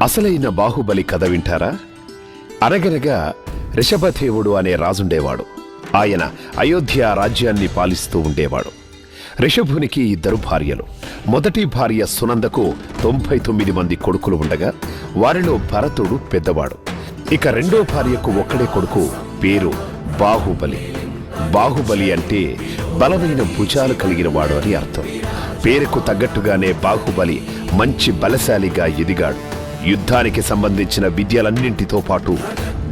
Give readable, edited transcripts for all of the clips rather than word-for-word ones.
అసలైన బాహుబలి కథ వింటారా? అనగనగా రిషభదేవుడు అనే రాజుండేవాడు. ఆయన అయోధ్య రాజ్యాన్ని పాలిస్తూ ఉండేవాడు. రిషభునికి 2 భార్యలు. మొదటి భార్య సునందకు 99 మంది కొడుకులు ఉండగా వారిలో భరతుడు పెద్దవాడు. ఇక రెండో భార్యకు ఒక్కడే కొడుకు, పేరు బాహుబలి. బాహుబలి అంటే బలమైన భుజాలు కలిగిన వాడు అని అర్థం. పేరుకు తగ్గట్టుగానే బాహుబలి మంచి బలశాలిగా ఎదిగాడు. యుద్ధానికి సంబంధించిన విద్యలన్నింటితో పాటు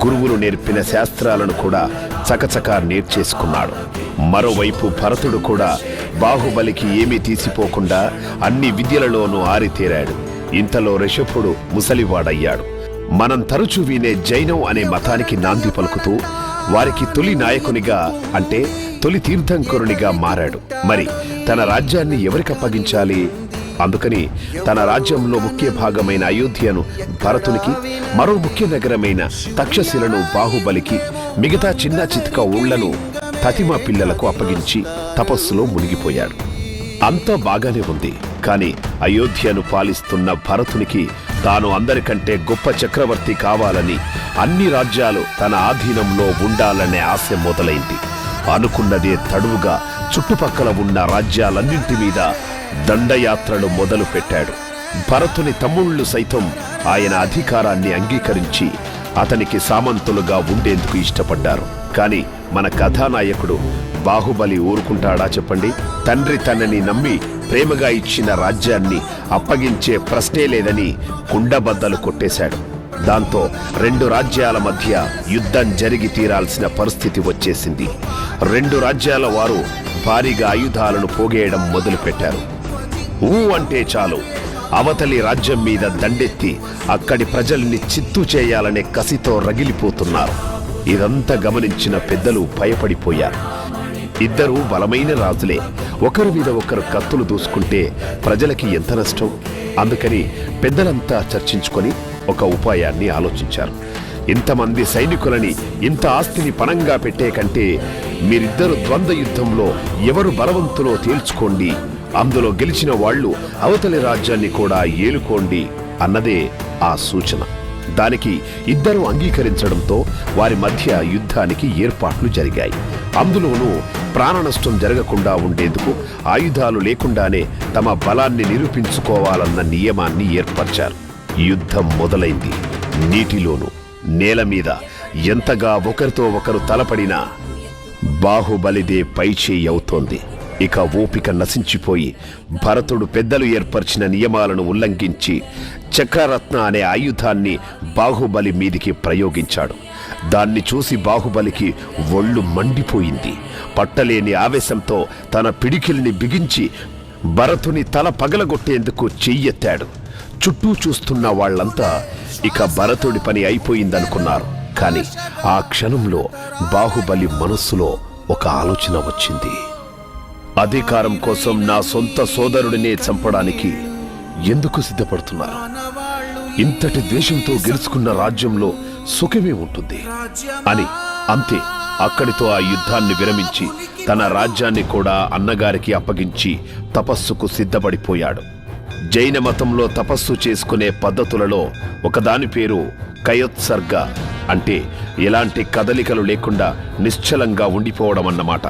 గురువులు నేర్పిన శాస్త్రాలను కూడా చకచకా నేర్చేసుకున్నాడు. మరోవైపు భరతుడు కూడా బాహుబలికి ఏమీ తీసిపోకుండా అన్ని విద్యలలోనూ ఆరితేరాడు. ఇంతలో రిషభుడు ముసలివాడయ్యాడు. మనం తరచూ వినే జైనం అనే మతానికి నాంది పలుకుతూ వారికి తొలి నాయకునిగా అంటే తొలి తీర్థంకరునిగా మారాడు. మరి తన రాజ్యాన్ని ఎవరికి అప్పగించాలి? అందుకని తన రాజ్యంలో ముఖ్య భాగమైన అయోధ్యను భరతునికి, మరో ముఖ్య నగరమైన తక్షశిలను బాహుబలికి, మిగతా చిన్న చితక ఊళ్లను తతిమ పిల్లలకు అప్పగించి తపస్సులో మునిగిపోయాడు. అంతా బాగానే ఉంది. కాని అయోధ్యను పాలిస్తున్న భరతునికి తాను అందరికంటే గొప్ప చక్రవర్తి కావాలని, అన్ని రాజ్యాలు తన ఆధీనంలో ఉండాలనే ఆశ మొదలైంది. అనుకున్నదే తడువుగా చుట్టుపక్కల ఉన్న రాజ్యాలన్నింటి మీద దండయాత్రలు మొదలు పెట్టాడు. భరతుని తమ్ముళ్ళు సైతం ఆయన అధికారాన్ని అంగీకరించి అతనికి సామంతులుగా ఉండేందుకు ఇష్టపడ్డారు. కాని మన కథానాయకుడు బాహుబలి ఊరుకుంటాడా చెప్పండి? తండ్రి తనని నమ్మి ప్రేమగా ఇచ్చిన రాజ్యాన్ని అప్పగించే ప్రశ్నే లేదని కుండబద్దలు కొట్టేశాడు. దాంతో 2 రాజ్యాల మధ్య యుద్ధం జరిగి తీరాల్సిన పరిస్థితి వచ్చేసింది. 2 రాజ్యాల వారు భారీగా ఆయుధాలను పోగేయడం మొదలుపెట్టారు. అంటే చాలు అవతలి రాజ్యం మీద దండెత్తి అక్కడి ప్రజల్ని చిత్తు చేయాలనే కసితో రగిలిపోతున్నారు. ఇదంతా గమనించిన పెద్దలు భయపడిపోయారు. 2 బలమైన రాజులే ఒకరి మీద ఒకరు కత్తులు దూసుకుంటే ప్రజలకి ఎంత నష్టం? అందుకని పెద్దలంతా చర్చించుకొని ఒక ఉపాయాన్ని ఆలోచించారు. ఇంతమంది సైనికులని, ఇంత ఆస్తిని పణంగా పెట్టే కంటే మీరిద్దరు ద్వంద్వ యుద్ధంలో ఎవరు బలవంతులో తేల్చుకోండి, అందులో గెలిచిన వాళ్లు అవతలి రాజ్యాన్ని కూడా ఏలుకోండి అన్నదే ఆ సూచన. దానికి 2 అంగీకరించడంతో వారి మధ్య యుద్ధానికి ఏర్పాట్లు జరిగాయి. అందులోనూ ప్రాణ నష్టం జరగకుండా ఉండేందుకు ఆయుధాలు లేకుండానే తమ బలాన్ని నిరూపించుకోవాలన్న నియమాన్ని ఏర్పరిచారు. యుద్ధం మొదలైంది. నీటిలోనూ నేల మీద ఎంతగా ఒకరితో ఒకరు తలపడినా బాహుబలిదే పైచేయి అవుతోంది. ఇక ఓపిక నశించిపోయి భరతుడు పెద్దలు ఏర్పరిచిన నియమాలను ఉల్లంఘించి చక్రరత్న అనే ఆయుధాన్ని బాహుబలి మీదికి ప్రయోగించాడు. దాన్ని చూసి బాహుబలికి ఒళ్ళు మండిపోయింది. పట్టలేని ఆవేశంతో తన పిడికిల్ని బిగించి భరతుని తల పగలగొట్టేందుకు చెయ్యెత్తాడు. చుట్టూ చూస్తున్న వాళ్లంతా ఇక భరతుడి పని అయిపోయిందనుకున్నారు. కాని ఆ క్షణంలో బాహుబలి మనస్సులో ఒక ఆలోచన వచ్చింది. అధికారం కోసం నా సొంత సోదరుడినే చంపడానికి ఎందుకు సిద్ధపడుతున్నారు? ఇంతటి ద్వేషంతో గెలుచుకున్న రాజ్యంలో సుఖమే ఉంటుంది అని అంతే. అక్కడితో ఆ యుద్ధాన్ని విరమించి తన రాజ్యాన్ని కూడా అన్నగారికి అప్పగించి తపస్సుకు సిద్ధపడిపోయాడు. జైన మతంలో తపస్సు చేసుకునే పద్ధతులలో ఒకదాని పేరు కయోత్సర్గ, అంటే ఎలాంటి కదలికలు లేకుండా నిశ్చలంగా ఉండిపోవడం అన్నమాట.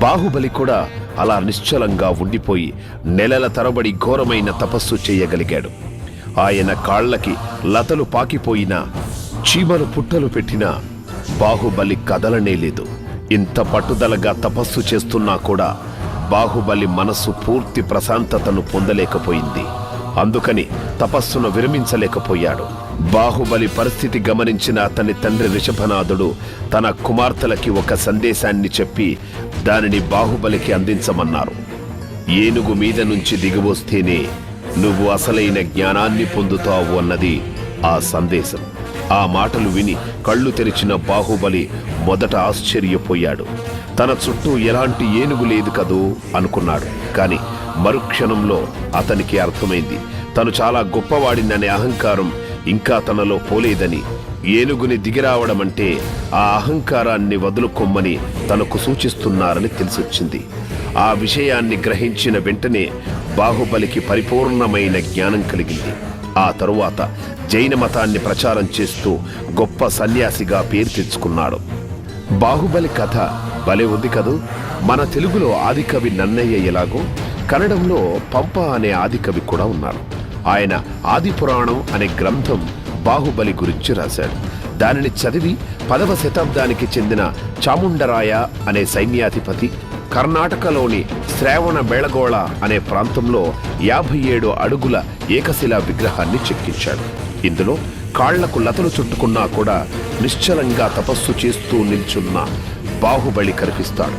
బాహుబలి కూడా అలా నిశ్చలంగా ఉండిపోయి నెలల తరబడి ఘోరమైన తపస్సు చేయగలిగాడు. ఆయన కాళ్లకి లతలు పాకిపోయినా, చీమలు పుట్టలు పెట్టినా బాహుబలి కదలనే లేదు. ఇంత పట్టుదలగా తపస్సు చేస్తున్నా కూడా బాహుబలి మనస్సు పూర్తి ప్రశాంతతను పొందలేకపోయింది. అందుకని తపస్సును విరమించలేకపోయాడు. బాహుబలి పరిస్థితి గమనించిన అతని తండ్రి రిషభనాథుడు తన కుమార్తెలకి ఒక సందేశాన్ని చెప్పి దానిని బాహుబలికి అందించమన్నారు. ఏనుగు మీద నుంచి దిగివస్తేనే నువ్వు అసలైన జ్ఞానాన్ని పొందుతావు అన్నది ఆ సందేశం. ఆ మాటలు విని కళ్ళు తెరిచిన బాహుబలి మొదట ఆశ్చర్యపోయాడు. తన చుట్టూ ఎలాంటి ఏనుగు లేదు కదూ అనుకున్నాడు. కాని మరుక్షణంలో అతనికి అర్థమైంది, తను చాలా గొప్పవాడిననే అహంకారం ఇంకా తనలో పోలేదని. ఏనుగుని దిగిరావడమంటే ఆ అహంకారాన్ని వదులుకొమ్మని తనకు సూచిస్తున్నారని తెలిసొచ్చింది. ఆ విషయాన్ని గ్రహించిన వెంటనే బాహుబలికి పరిపూర్ణమైన జ్ఞానం కలిగింది. ఆ తరువాత జైన మతాన్ని ప్రచారం చేస్తూ గొప్ప సన్యాసిగా పేరు తెచ్చుకున్నాడు. బాహుబలి కథ భలే ఉంది కదూ. మన తెలుగులో ఆదికవి నన్నయ్య ఎలాగో కన్నడంలో పంప అనే ఆదికవి కూడా ఉన్నారు. ఆయన ఆదిపురాణం అనే గ్రంథం బాహుబలి గురించి రాశాడు. దానిని చదివి 10వ శతాబ్దానికి చెందిన చాముండరాయ అనే సైన్యాధిపతి కర్ణాటకలోని శ్రావణ బెళగోళ అనే ప్రాంతంలో 57 అడుగుల ఏకశిలా విగ్రహాన్ని చెక్కించాడు. ఇందులో కాళ్లకు లతలు చుట్టుకున్నా కూడా నిశ్చలంగా తపస్సు చేస్తూ నిల్చున్న బాహుబలి కనిపిస్తాడు.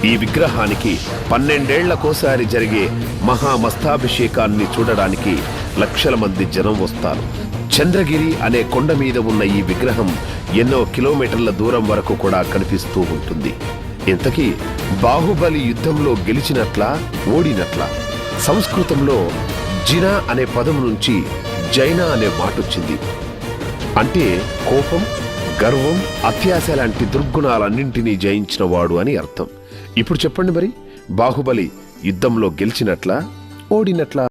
ఈ విగ్రహానికి 12 ఏళ్లకోసారి జరిగే మహామస్తాభిషేకాన్ని చూడడానికి లక్షల మంది జనం వస్తారు. చంద్రగిరి అనే కొండ మీద ఉన్న ఈ విగ్రహం ఎన్నో కిలోమీటర్ల దూరం వరకు కూడా కనిపిస్తూ ఉంటుంది. ఇంతకీ బాహుబలి యుద్ధంలో గెలిచినట్లా ఓడినట్లా? సంస్కృతంలో జినా అనే పదం నుంచి జైన అనే మాట వచ్చింది. అంటే కోపం, గర్వం, అత్యాశ లాంటి దుర్గుణాలన్నింటినీ జయించిన వాడు అని అర్థం. ఇప్పుడు చెప్పండి మరి, బాహుబలి యుద్ధంలో గెలిచినట్లా ఓడినట్లా?